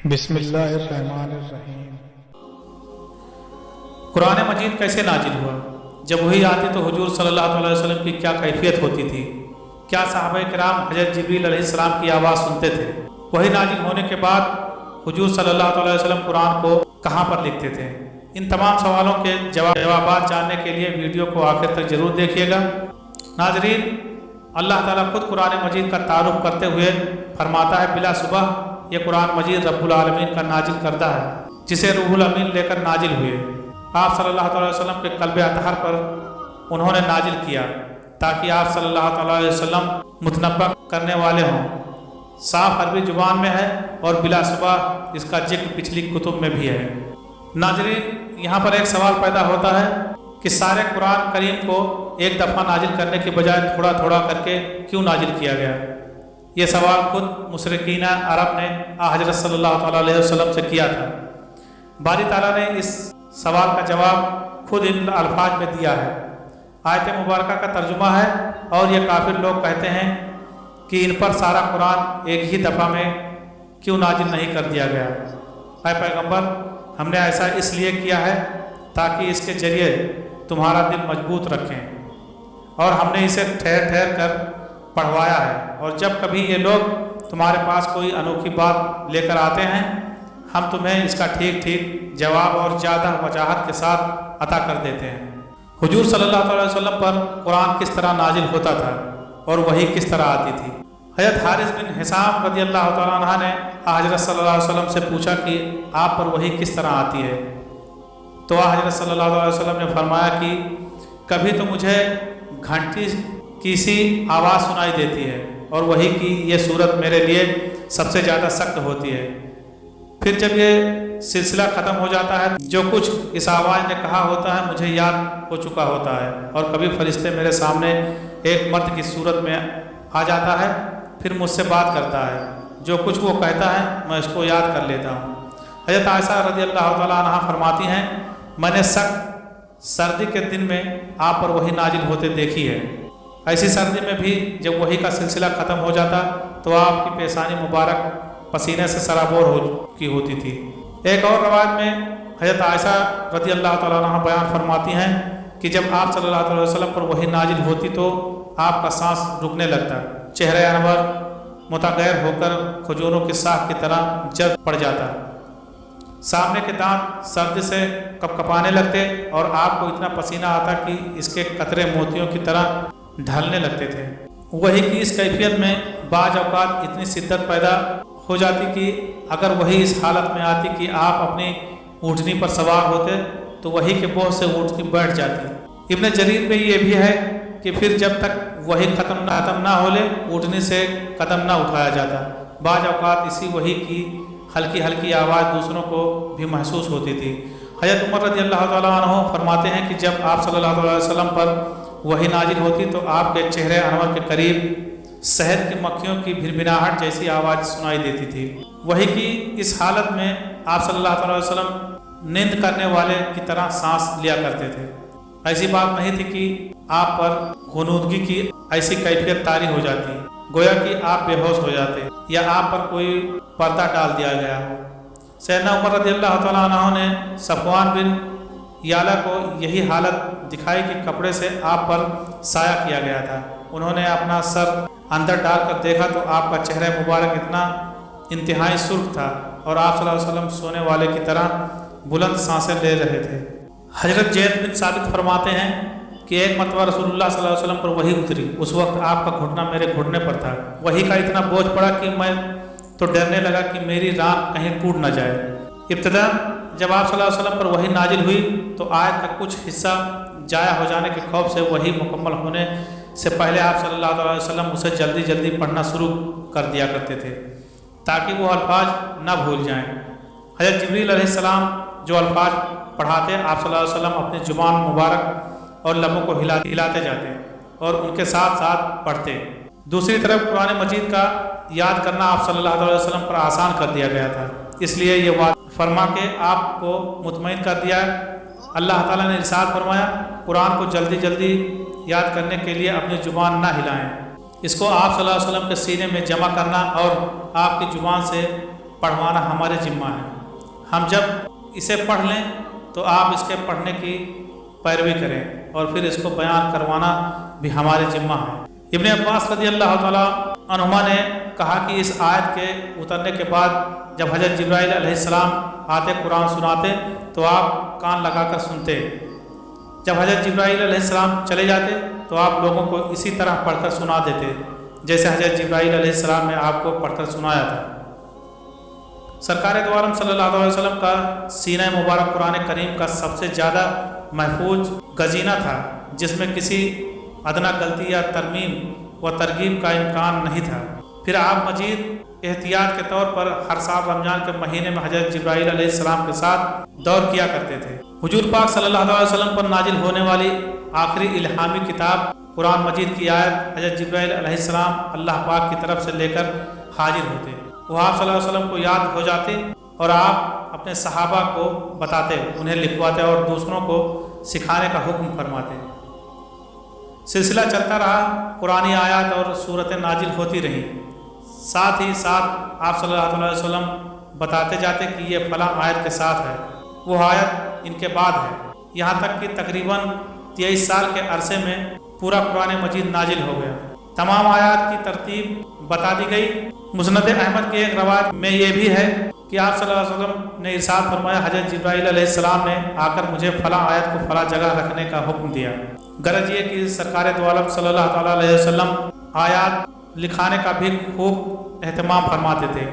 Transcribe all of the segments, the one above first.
بسم اللہ الرحمن الرحیم۔ قرآن مجید کیسے نازل ہوا؟ جب وہی آتی تو حضور صلی اللہ علیہ وسلم کی کیا کیفیت ہوتی تھی؟ کیا صحابہ کرام حضرت جبریل علیہ السلام کی آواز سنتے تھے؟ وہی نازل ہونے کے بعد حضور صلی اللہ علیہ وسلم قرآن کو کہاں پر لکھتے تھے؟ ان تمام سوالوں کے جوابات جاننے کے لیے ویڈیو کو آخر تک ضرور دیکھیے گا۔ ناظرین، اللہ تعالیٰ خود قرآن مجید کا تعارف کرتے ہوئے فرماتا ہے بلا صبح یہ قرآن مجید رب العالمین کا نازل کردہ ہے جسے روح الامین لے کر نازل ہوئے۔ آپ صلی اللہ علیہ وسلم کے قلب اطہر پر انہوں نے نازل کیا تاکہ آپ صلی اللہ علیہ وسلم متنبع کرنے والے ہوں۔ صاف عربی زبان میں ہے اور بلا صبح اس کا ذکر پچھلی کتب میں بھی ہے۔ ناظرین، یہاں پر ایک سوال پیدا ہوتا ہے کہ سارے قرآن کریم کو ایک دفعہ نازل کرنے کے بجائے تھوڑا تھوڑا کر کے کیوں نازل کیا گیا؟ یہ سوال خود مشرکین عرب نے حضرت صلی اللہ علیہ وسلم سے کیا تھا۔ باری تعالیٰ نے اس سوال کا جواب خود ان الفاظ میں دیا ہے۔ آیت مبارکہ کا ترجمہ ہے اور یہ کافر لوگ کہتے ہیں کہ ان پر سارا قرآن ایک ہی دفعہ میں کیوں نازل نہیں کر دیا گیا؟ اے پیغمبر، ہم نے ایسا اس لیے کیا ہے تاکہ اس کے ذریعے تمہارا دل مضبوط رکھیں، اور ہم نے اسے ٹھہر ٹھہر کر پڑھوایا ہے، اور جب کبھی یہ لوگ تمہارے پاس کوئی انوکھی بات لے کر آتے ہیں ہم تمہیں اس کا ٹھیک ٹھیک جواب اور زیادہ وضاحت کے ساتھ عطا کر دیتے ہیں۔ حضور صلی اللہ علیہ وسلم پر قرآن کس طرح نازل ہوتا تھا اور وحی کس طرح آتی تھی؟ حضرت حارث بن حسام رضی اللہ تعالیٰ عنہ نے حضرت صلی اللہ علیہ وسلم سے پوچھا کہ آپ پر وحی کس طرح آتی ہے؟ تو حضرت صلی اللہ علیہ وسلم نے فرمایا کہ کبھی تو مجھے گھنٹی کی سی آواز سنائی دیتی ہے اور وحی کی یہ صورت میرے لیے سب سے زیادہ سخت ہوتی ہے۔ پھر جب یہ سلسلہ ختم ہو جاتا ہے جو کچھ اس آواز نے کہا ہوتا ہے مجھے یاد ہو چکا ہوتا ہے، اور کبھی فرشتے میرے سامنے ایک مرد کی صورت میں آ جاتا ہے، پھر مجھ سے بات کرتا ہے، جو کچھ وہ کہتا ہے میں اس کو یاد کر لیتا ہوں۔ حضرت عائشہ رضی اللہ تعالیٰ عنہ فرماتی ہیں میں نے سخت سردی کے دن میں آپ پر وحی نازل ہوتے دیکھی ہے۔ ایسی سردی میں بھی جب وحی کا سلسلہ ختم ہو جاتا تو آپ کی پیشانی مبارک پسینے سے سرابور ہو کی ہوتی تھی۔ ایک اور روایت میں حضرت عائشہ رضی اللہ تعالیٰ عنہ بیان فرماتی ہیں کہ جب آپ صلی اللہ علیہ وسلم پر وحی نازل ہوتی تو آپ کا سانس رکنے لگتا، چہرہ انور متغیر ہو کر کھجوروں کی ساکھ کی طرح جل پڑ جاتا، سامنے کے دانت سردی سے کپکپانے لگتے اور آپ کو اتنا پسینہ آتا کہ اس کے قطرے موتیوں کی طرح ڈھلنے لگتے تھے۔ وحی کی اس کیفیت میں بعض اوقات اتنی شدت پیدا ہو جاتی کہ اگر وحی اس حالت میں آتی کہ آپ اپنی اونٹنی پر سوار ہوتے تو وحی کے بوجھ سے اونٹنی بیٹھ جاتی۔ ابن جریر میں یہ بھی ہے کہ پھر جب تک وحی ختم نہ ہو لے اونٹنی سے قدم نہ اٹھایا جاتا۔ بعض اوقات اسی وحی کی ہلکی ہلکی آواز دوسروں کو بھی محسوس ہوتی تھی۔ حضرت عمر رضی اللہ تعالیٰ عنہ فرماتے ہیں کہ جب آپ صلی اللہ علیہ وسلم پر وحی نازل ہوتی تو آپ کے چہرے انور کے قریب شہد کی مکھیوں کی بھنبھناہٹ جیسی آواز سنائی دیتی تھی۔ وحی کی اس حالت میں آپ صلی اللہ علیہ وسلم نیند کرنے والے کی طرح سانس لیا کرتے تھے۔ ایسی بات نہیں تھی کہ آپ پر غنودگی کی ایسی کیفیت طاری ہو جاتی گویا کہ آپ بے ہوش ہو جاتے یا آپ پر کوئی پردہ ڈال دیا گیا ہو۔ سیدنا عمر رضی اللہ تعالیٰ عنہ نے صفوان بن یالا کو یہی حالت دکھائی کہ کپڑے سے آپ پر سایہ کیا گیا تھا۔ انہوں نے اپنا سر اندر ڈال کر دیکھا تو آپ کا چہرہ مبارک اتنا انتہائی سرخ تھا اور آپ صلی اللہ علیہ وسلم سونے والے کی طرح بلند سانسیں لے رہے تھے۔ حضرت زید بن ثابت فرماتے ہیں کہ ایک مرتبہ رسول اللہ صلی اللہ علیہ وسلم پر وحی اتری، اس وقت آپ کا گھٹنا میرے گھٹنے پر تھا۔ وحی کا اتنا بوجھ پڑا کہ میں تو ڈرنے لگا کہ میری ران کہیں ٹوٹ نہ جائے۔ ابتدا جب آپ صلی اللہ علیہ وسلم پر وحی نازل ہوئی تو آیت کا کچھ حصہ ضائع ہو جانے کے خوف سے وحی مکمل ہونے سے پہلے آپ صلی اللہ علیہ وسلم اسے جلدی جلدی پڑھنا شروع کر دیا کرتے تھے تاکہ وہ الفاظ نہ بھول جائیں۔ حضرت جبریل علیہ السلام جو الفاظ پڑھاتے آپ صلی اللہ علیہ وسلم اپنی زبان مبارک اور لبوں کو ہلاتے جاتے اور ان کے ساتھ ساتھ پڑھتے۔ دوسری طرف قرآن مجید کا یاد کرنا آپ صلی اللہ علیہ وسلم پر آسان کر دیا گیا تھا، اس لیے یہ بات فرما کے آپ کو مطمئن کر دیا۔ اللہ تعالیٰ نے ارشاد فرمایا قرآن کو جلدی جلدی یاد کرنے کے لیے اپنی زبان نہ ہلائیں، اس کو آپ صلی اللہ علیہ وسلم کے سینے میں جمع کرنا اور آپ کی زبان سے पढ़वाना हमारे जिम्मा है। हम जब इसे पढ़ लें तो आप इसके पढ़ने की पैरवी करें और फिर इसको बयान करवाना भी हमारे जिम्मा है। इब्न अब्बास रज़ी अल्लाह ताला अन्हुमा ने कहा कि इस आयत के उतरने के बाद जब हज़रत जिब्राइल अलैहिस्सलाम आते कुरान सुनाते तो आप कान लगाकर सुनते। जब हज़रत जिब्राइल अलैहिस्सलाम चले जाते तो आप लोगों को इसी तरह पढ़कर सुना देते जैसे हज़रत जिब्राइल अलैहिस्सलाम ने आपको पढ़कर सुनाया था। सरकार दो आलम सल्लल्लाहु अलैहि वसल्लम का सीना मुबारक कुरान करीम का सबसे ज़्यादा महफूज गजीना था, जिसमें किसी अदना गलती या तरमीम व तरगीब का इम्कान नहीं था। फिर आप मजीद एहतियात के तौर पर हर साल रमज़ान के महीने में हज़रत जिब्राइल अलैहिस्सलाम के साथ दौर किया करते थे। हुजूर पाक सल्लल्लाहु अलैहि वसल्लम पर नाजिल होने वाली आखिरी इल्हामी किताब कुरान मजीद की आयत हज़रत जिब्राइल अलैहिस्सलाम अल्लाह पाक की तरफ से लेकर हाजिर होते। वो आप सल्लल्लाहु अलैहि वसल्लम को याद हो जाते और आप अपने सहाबा को बताते, उन्हें लिखवाते और दूसरों को सिखाने का हुक्म फरमाते। सिलसिला चलता रहा, कुरानी आयत और सूरतें नाजिल होती रहीं। साथ ही साथ आप सल्लल्लाहु अलैहि वसल्लम बताते जाते कि ये फलां आयत के साथ है, वो आयत इनके बाद है, यहाँ तक कि तकरीबन 23 साल के अरसे में पूरा कुरान मजीद नाजिल हो गया। तमाम आयत की तरतीब बता दी गई। मुस्नद अहमद के एक रवायत में ये भी है कि आप सल्लल्लाहु अलैहि वसल्लम ने इरशाद फरमाया, हज़रत जिब्राइल अलैहिस्सलाम ने आकर मुझे फलां आयत को फलां जगह रखने का हुक्म दिया। गरज ये कि सरकार दो आलम सल्लल्लाहु अलैहि वसल्लम आयत लिखाने का भी खूब एहतमाम फरमाते थे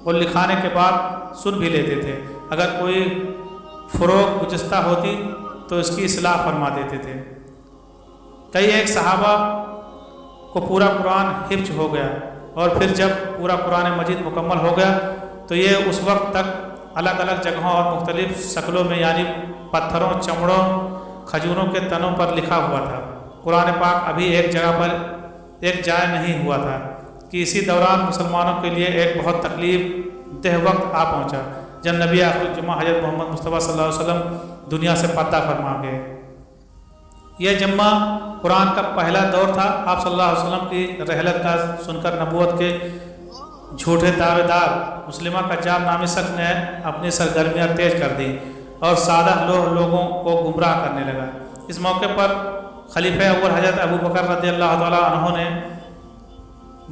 और लिखाने के बाद सुन भी लेते थे। अगर कोई फ़रोग गुज़िस्ता होती तो इसकी इस्लाह फरमा देते थे। कई एक सहाबा को पूरा कुरान हिफ्ज हो गया और फिर जब पूरा कुरान मजीद मुकम्मल हो गया तो ये उस वक्त तक अलग अलग जगहों और मुख्तलिफ शक्लों में यानी पत्थरों, चमड़ों, खजूरों के तनों पर लिखा हुआ था। कुरान पाक अभी एक जगह पर एक जाय नहीं हुआ था कि इसी दौरान मुसलमानों के लिए एक बहुत तकलीफ देह वक्त आ पहुँचा जब नबी आखिर जुम्मा हज़रत मोहम्मद मुस्तफ़ा सल्लल्लाहु अलैहि वसल्लम दुनिया से पर्दा फरमा गए। यह जम्मा कुरान का पहला दौर था। आप सल्लल्लाहु अलैहि वसल्लम की रहलत का सुनकर नबूवत के झूठे दावेदार मुस्लिमा का जाम नामी शख्स ने अपनी सरगर्मियाँ तेज कर दी और सादा लोगों को गुमराह करने लगा। इस मौके पर खलीफा अव्वल हज़रत अबू बकर रज़ियल्लाहु ताला अन्हु ने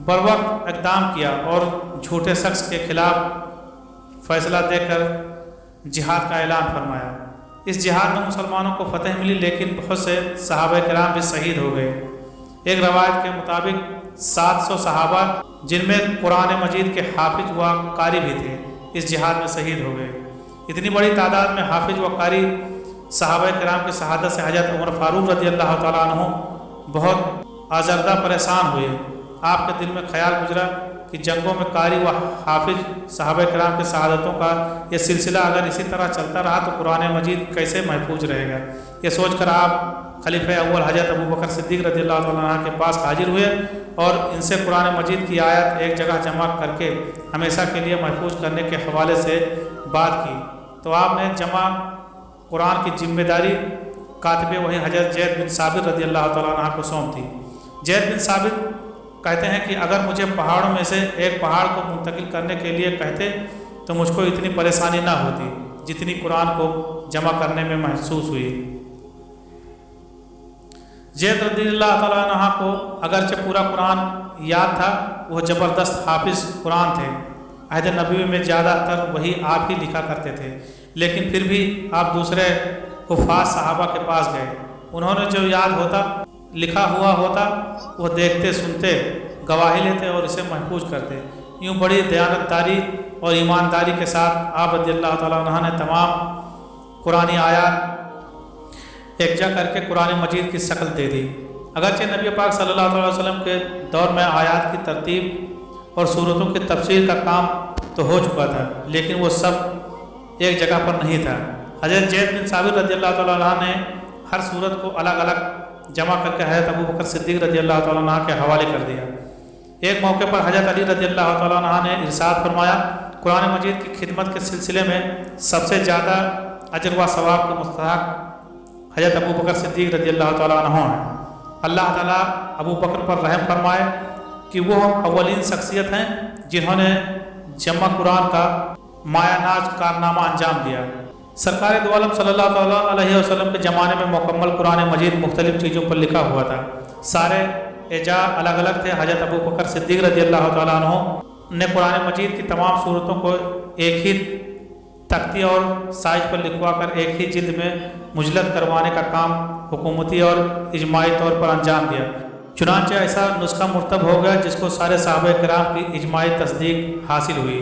बरवक्त इक़दाम किया और झूठे शख्स के खिलाफ फैसला देकर जिहाद का ऐलान फरमाया। इस जिहाद में मुसलमानों को फतह मिली, लेकिन बहुत से सहाबा किराम भी शहीद हो गए। एक रवायत के मुताबिक 700 सहाबा, जिनमें कुरान मजीद के हाफिज व कारी भी थे, इस जिहाद में शहीद हो गए। इतनी बड़ी तादाद में हाफिज व कारी सहाबा किराम की शहादत से हज़रत उमर फारूक रज़ियल्लाहु ताला अन्हु बहुत आज़रदा परेशान हुए। आपके दिल में ख्याल गुजरा कि जंगों में कारी व हाफिज सहाबा किराम की शहादतों का यह सिलसिला अगर इसी तरह चलता रहा तो कुरान मजीद कैसे महफूज रहेगा। ये सोचकर आप खलीफा अव्वल हज़रत अबू बकर सिद्दीक़ रज़ियल्लाहु ताला अन्हु के पास हाजिर हुए और इनसे कुरान मजीद की आयत एक जगह जमा करके हमेशा के लिए महफूज करने के हवाले से बात की। तो आपने जमा कुरान की जिम्मेदारी कातिबे वही हज़रत ज़ैद बिन साबित रज़ियल्लाहु ताला अन्हु को सौंप दी। ज़ैद बिन साबित कहते हैं कि अगर मुझे पहाड़ों में से एक पहाड़ को मुंतकिल करने के लिए कहते तो मुझको इतनी परेशानी ना होती जितनी कुरान को जमा करने में महसूस हुई। ज़ैद रज़ियल्लाहु ताला अन्हु को अगरचे पूरा कुरान याद था, वह ज़बरदस्त हाफिज़ कुरान थे। अहद नबी में ज़्यादातर वही आप ही लिखा करते थे, लेकिन फिर भी आप दूसरे हुफ़ाज़ सहाबा के पास गए। उन्होंने जो याद होता, लिखा हुआ होता, वह देखते, सुनते, गवाही लेते और इसे महफूज करते। यूँ बड़ी दयानतदारी और ईमानदारी के साथ आप रज़ियल्लाहु ताला अन्हु ने तमाम कुरानी आयत एकजा करके कुरान मजीद की शक्ल दे दी। अगरचे नबी पाक सल्लल्लाहु अलैहि वसल्लम के दौर में आयत की तरतीब और सूरतों की तफसीर का काम तो हो चुका था, लेकिन वो सब एक जगह पर नहीं था। हज़रत ज़ैद बिन साबित रज़ियल्लाहु ताला अन्हु ने हर सूरत को अलग अलग जमा करके हज़रत अबू बकर सिद्दीक़ रज़ियल्लाहु ताला अन्हु के हवाले कर दिया। एक मौके पर हज़रत अली रज़ियल्लाहु ताला अन्हु ने इरशाद फरमाया, कुरान मजीद की खिदमत के सिलसिले में सबसे ज़्यादा अजर व सवाब के मुस्तहक़ हज़रत अबू बकर सिद्दीक़ रज़ियल्लाहु ताला अन्हु हैं। अल्लाह ताला अबू बकर पर रहम फरमाए कि वो अव्वलीन शख्सियत हैं जिन्होंने जमा कुरान का मायानाज कारनामा अंजाम दिया। सरकार दो आलम सल्लल्लाहु अलैहि वसल्लम के ज़माने में मुकम्मल कुरान मजीद मुख्तलिफ़ चीज़ों पर लिखा हुआ था। सारे एजा अलग अलग थे। हज़रत अबू बकर सिद्दीक़ रज़ी अल्लाह तआला अन्हु ने कुरान मजीद की तमाम सूरतों को एक ही तख्ती और साइज पर लिखवा कर एक ही जिल्द में मुजलद करवाने का काम हुकूमती और इजमाई तौर पर अंजाम दिया। चुनांचे ऐसा नुस्खा मुर्तब हो गया जिसको सारे सहाबा किराम की इजमाई तस्दीक हासिल हुई।